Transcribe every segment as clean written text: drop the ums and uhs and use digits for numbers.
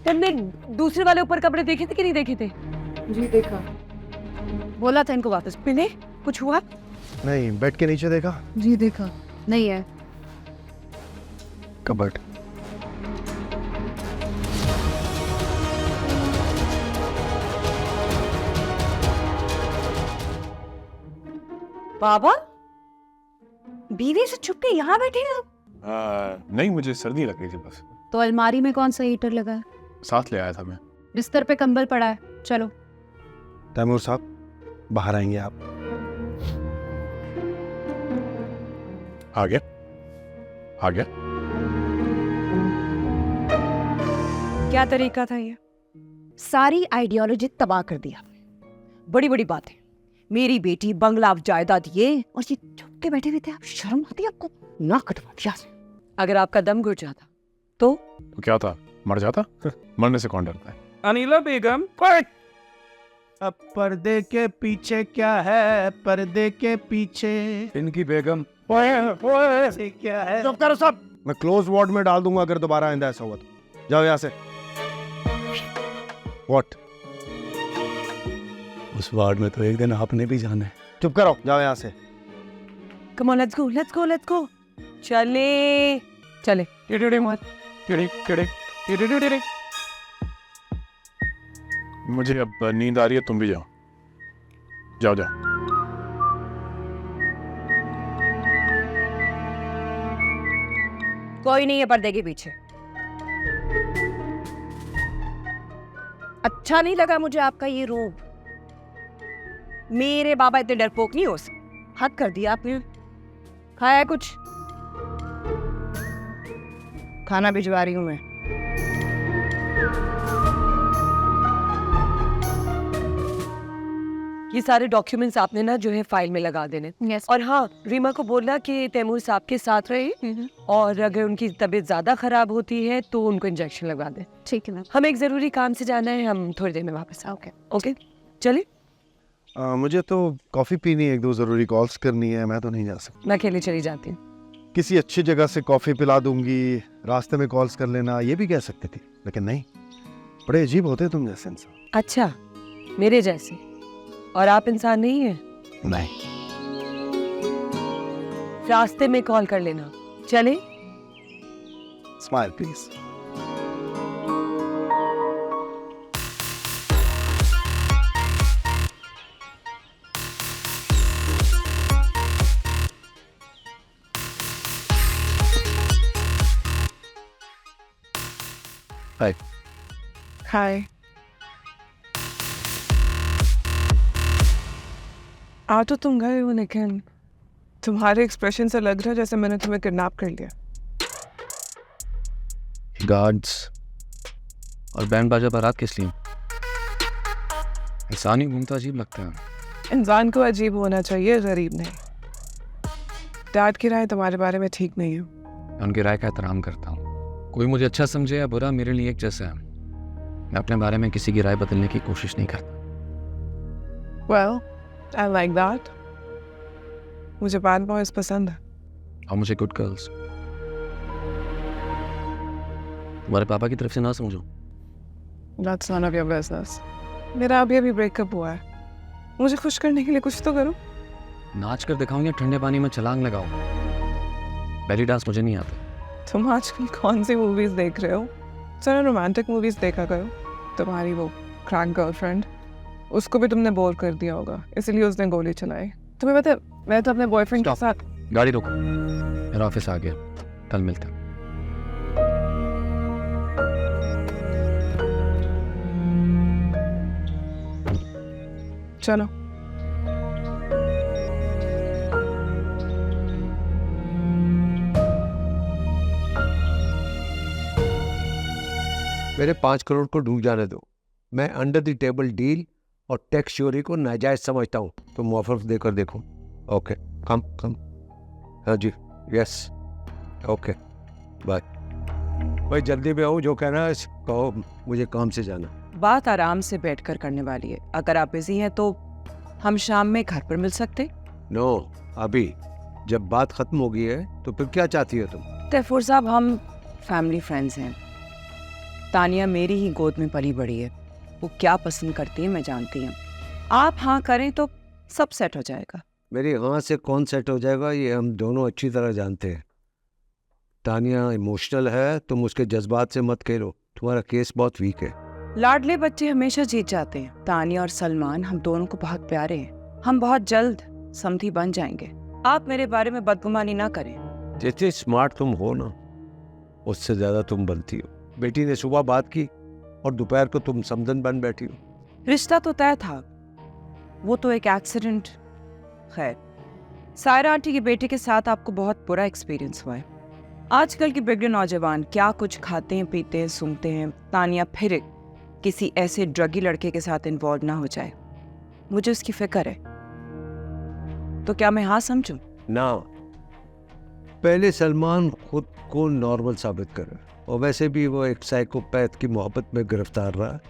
तुमने दूसरे वाले ऊपर कपड़े देखे थे कि नहीं देखे थे? जी देखा। बोला था इनको वापस पहने। कुछ हुआ? नहीं, बेड के नीचे देखा। जी देखा, नहीं है। कबर्ड। बाबा, बीवी से छुप के यहाँ बैठे हो? नहीं, मुझे सर्दी लग रही थी बस। तो अलमारी में कौन सा हीटर लगा है? साथ ले आया था मैं। बिस्तर पे कंबल पड़ा है, चलो। तैमूर साहब, बाहर आएंगे आप? आ गया, आ गया। क्या तरीका था ये? सारी आइडियोलॉजी तबाह कर दिया। बड़ी बड़ी बात है। मेरी बेटी बंगला जायदाद ये और ये छुप के बैठे हुए थे, आप शर्म आती है आपको? ना कटवा दिया। अगर आपका दम घुट जाता तो क्या था, मर जाता? मरने से कौन डरता है? अनिला बेगम, अब पर्दे के पीछे क्या है? पर्दे के पीछे इनकी बेगम। से क्या है? चुप करो सब। मैं क्लोज वार्ड में डाल दूंगा अगर दोबारा आइंदा ऐसा हुआ तो। जाओ यहाँ से। व्हाट? उस वार्ड में तो एक दिन आपने भी जाना है। चुप करो, जाओ यहाँ से। Come on, let's go let's go let's go. चले चले। टिड़िड़े मत, टिड़िड़ टिड़िड़ टिड़िड़ टिड़िड़। मुझे अब नींद आ रही है, तुम भी जाओ। जाओ जाओ। कोई नहीं है पर्दे के पीछे। अच्छा नहीं लगा मुझे आपका ये रूप। मेरे बाबा इतने डरपोक नहीं हो सकते। हद कर दिया आपने। खाया कुछ? खाना भिजवा रही हूं मैं। ये सारे डॉक्यूमेंट्स आपने ना जो है फाइल में लगा देने। Yes. और हाँ, रीमा को बोलना कि तैमूर साहब के साथ रहे और अगर उनकी तबीयत ज्यादा खराब होती है तो उनको इंजेक्शन लगवा दे। ठीक है मैम। हमें एक जरूरी काम से जाना है, हम थोड़ी देर में वापस आओगे। ओके चलिए। मुझे तो कॉफी पीनी है, एक दो जरूरी कॉल्स करनी है, मैं तो नहीं जा सकता। मैं अकेले चली जाती हूँ। किसी अच्छी जगह से कॉफी पिला दूंगी, रास्ते में कॉल्स कर लेना, ये भी कह सकती थी, लेकिन नहीं। बड़े अजीब होते तुम जैसे इंसान। अच्छा, मेरे जैसे? और आप इंसान नहीं है? नहीं। रास्ते में कॉल कर लेना। चले? Smile please. हाय। हाय। आ तो तुम गए हो, लेकिन तुम्हारे एक्सप्रेशन से लग रहा है जैसे मैंने तुम्हें किडनैप कर लिया। गार्ड्स और बैंड बाजा बारात किस लिए? इंसान ही घूमता अजीब लगता है। इंसान को अजीब होना चाहिए, गरीब नहीं। डैड की राय तुम्हारे बारे में ठीक नहीं है। मैं उनकी राय का एहतराम करता हूँ। कोई मुझे अच्छा समझे या बुरा, मेरे लिए एक जैसा है। मैं अपने बारे में किसी की राय बदलने की कोशिश नहीं करता। Well, I like that. मुझे बैड बॉयज पसंद है। और मुझे गुड गर्ल्स। तुम्हारे पापा की तरफ से ना समझो। That's none of your business. मेरा अभी ब्रेकअप हुआ है। मुझे खुश करने के लिए कुछ तो करो। नाच कर दिखाऊं या ठंडे पानी में छलांग लगाओ? बेली डांस मुझे नहीं आता। तुम आजकल कौन सी मूवीज देख रहे हो? चलो रोमांटिक मूवीज देखा करो। तुम्हारी वो क्रैक गर्लफ्रेंड, उसको भी तुमने बोर कर दिया होगा, इसलिए उसने गोली चलाई। तुम्हें पता है, मैं तो अपने बॉयफ्रेंड के साथ। गाड़ी रोको, मेरा ऑफिस आ गया, कल मिलते हैं। चलो। मेरे 5 करोड़ को डूब जाने दो। मैं अंडर द टेबल डील और टैक्स चोरी को नाजायज समझता हूँ। तुम ऑफर देकर देखो। ओके, कम कम। हाँ जी, यस, ओके, बाय। भाई जल्दी में आऊँ, जो कहना है कहो, मुझे काम से जाना। बात आराम से बैठकर करने वाली है। अगर आप बिजी हैं तो हम शाम में घर पर मिल सकते? नो, अभी जब बात खत्म हो गई है तो फिर क्या चाहती हो तुम? तैफूर साहब, हम फैमिली फ्रेंड्स हैं। तानिया मेरी ही गोद में पली बड़ी है, वो क्या पसंद करती है मैं जानती हूँ। आप हाँ करें तो सब सेट हो जाएगा। मेरी हाँ से कौन सेट हो जाएगा ये हम दोनों अच्छी तरह जानते हैं। तानिया इमोशनल है, तुम उसके जज्बात से मत खेलो, तुम्हारा केस बहुत वीक है। लाडले बच्चे हमेशा जीत जाते हैं। तानिया और सलमान हम दोनों को बहुत प्यारे हैं, हम बहुत जल्द समधी बन जाएंगे। आप मेरे बारे में बदगुमानी ना करें। जितनी स्मार्ट तुम हो ना, उससे ज्यादा तुम बनती हो। बेटी ने सुबह बात की और दोपहर को तुम समधन बन बैठी हो। रिश्ता तो तय था, वो तो एक एक्सीडेंट। खैर, सायरा आंटी की बेटे के साथ आपको बहुत बुरा एक्सपीरियंस हुआ है। आजकल के बिगड़े नौजवान क्या कुछ खाते हैं, पीते हैं, सूंघते हैं। तानिया फिर किसी ऐसे ड्रगी लड़के के साथ इन्वॉल्व ना हो जाए, मुझे उसकी फिक्र है। तो क्या मैं हाँ समझूं? ना, पहले सलमान खुद को नॉर्मल साबित करे, और वैसे भी वो एक साइकोपैथ की मोहब्बत में गिरफ्तार रहा है।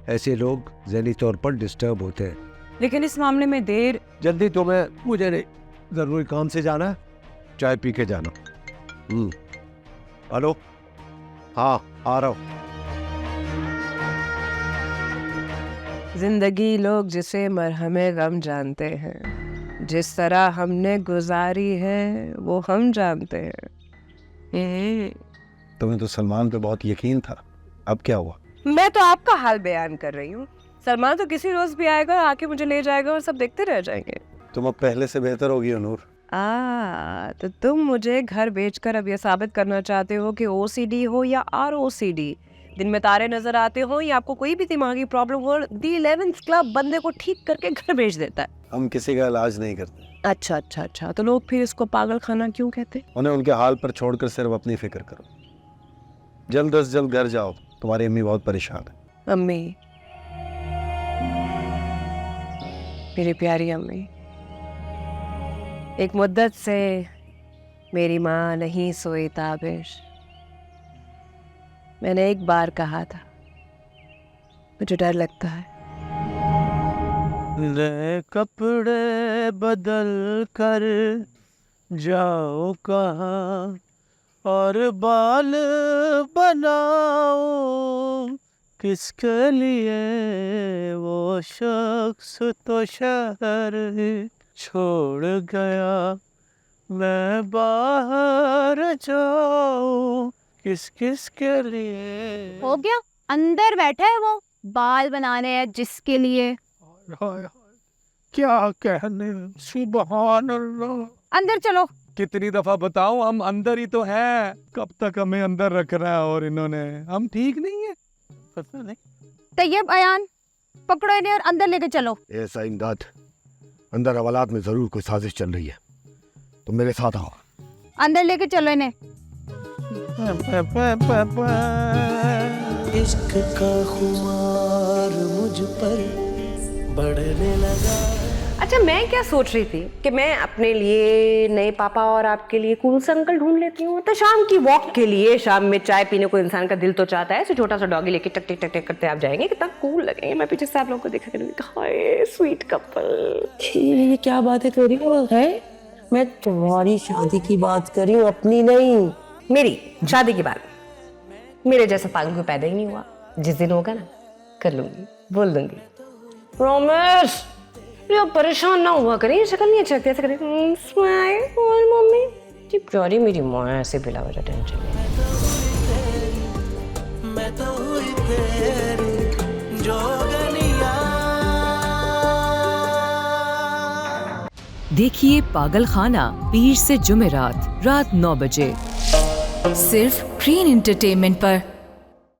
ऐसे लोग ज़हनी तौर पर डिस्टर्ब होते हैं। लेकिन इस मामले में देर। जल्दी तुम्हें मुझे नहीं, ज़रूरी काम से जाना है, चाय पी के जाना। हेलो, हाँ आ रहा हूँ। जिंदगी लोग जिसे मरहमे गम जानते हैं, जिस तरह हमने गुजारी है वो हम जानते हैं। तुम्हें तो सलमान पे बहुत यकीन था, अब क्या हुआ? मैं तो आपका हाल बयान कर रही हूँ। सलमान तो किसी रोज भी आएगा, आके मुझे ले जाएगा और सब देखते रह जाएंगे। तुम अब पहले से बेहतर होगी नूर। तो तुम मुझे घर बेचकर अब ये साबित करना चाहते हो कि ओसीडी हो या आरओसीडी, दिन में तारे नजर आते हो या आपको कोई भी दिमागी प्रॉब्लम हो, दी 11th क्लब बंदे को ठीक करके घर भेज देता है। हम किसी का इलाज नहीं करते। अच्छा, तो लोग फिर इसको पागल खाना क्यों कहते? उन्हें उनके हाल पर छोड़कर सिर्फ अपनी फिक्र करो। जल्द से जल्द घर जाओ, तुम्हारी अम्मी बहुत परेशान है। अम्मी, मेरी प्यारी अम्मी, एक मुद्दत से मेरी माँ नहीं सोई ताबिश। मैंने एक बार कहा था, मुझे डर लगता है। नए कपड़े बदल कर जाओ कहाँ, और बाल बनाओ किसके लिए, वो शख्स तो शहर छोड़ गया, मैं बाहर जाऊं किस किस के लिए। हो गया, अंदर बैठा है वो, बाल बनाने हैं जिसके लिए। हाय हाय, क्या कहने, सुभान अल्लाह। अंदर चलो। कितनी दफा बताऊं, हम अंदर ही तो हैं, कब तक हमें अंदर रख रहा है, और इन्होंने, हम ठीक नहीं है, पता नहीं। तैयब, अयान, पकड़ो इन्हें और अंदर लेके चलो। ऐसा इमदाद, अंदर हवालात में जरूर कोई साजिश चल रही है, तुम मेरे साथ आओ। अंदर लेके चलो इन्हें। इश्क का खुमार मुझ पर बढ़ने लगा। अच्छा, मैं क्या सोच रही थी कि मैं अपने लिए नए पापा और आपके लिए कूल सा अंकल ढूंढ लेती हूँ। तो शाम की वॉक के लिए, शाम में चाय पीने को इंसान का दिल तो चाहता है, ऐसे छोटा सा डॉगी लेके टक टक टक टक करते आप जाएंगे, कितना कूल लगेंगे। मैं पीछे से आप लोगों को देखा करूँगी, हाय स्वीट कपल। ये क्या बात है तेरी? है मैं तुम्हारी शादी की बात कर रही हूँ, अपनी नहीं। मेरी शादी की बात। मेरे जैसा पागल को पैदा ही नहीं हुआ। जिस दिन होगा ना, कर लूंगी, बोल दूंगी, प्रॉमिस। आप परेशान ना हुआ करें, ये शक्ल नहीं अच्छी लगती, ऐसे करें स्माइल। और मम्मी जी प्यारी मेरी माँ है, ऐसे बिला वजह टेंशन नहीं। देखिए पागल खाना पीर से जुमेरात रात 9 बजे सिर्फ ग्रीन एंटरटेनमेंट पर।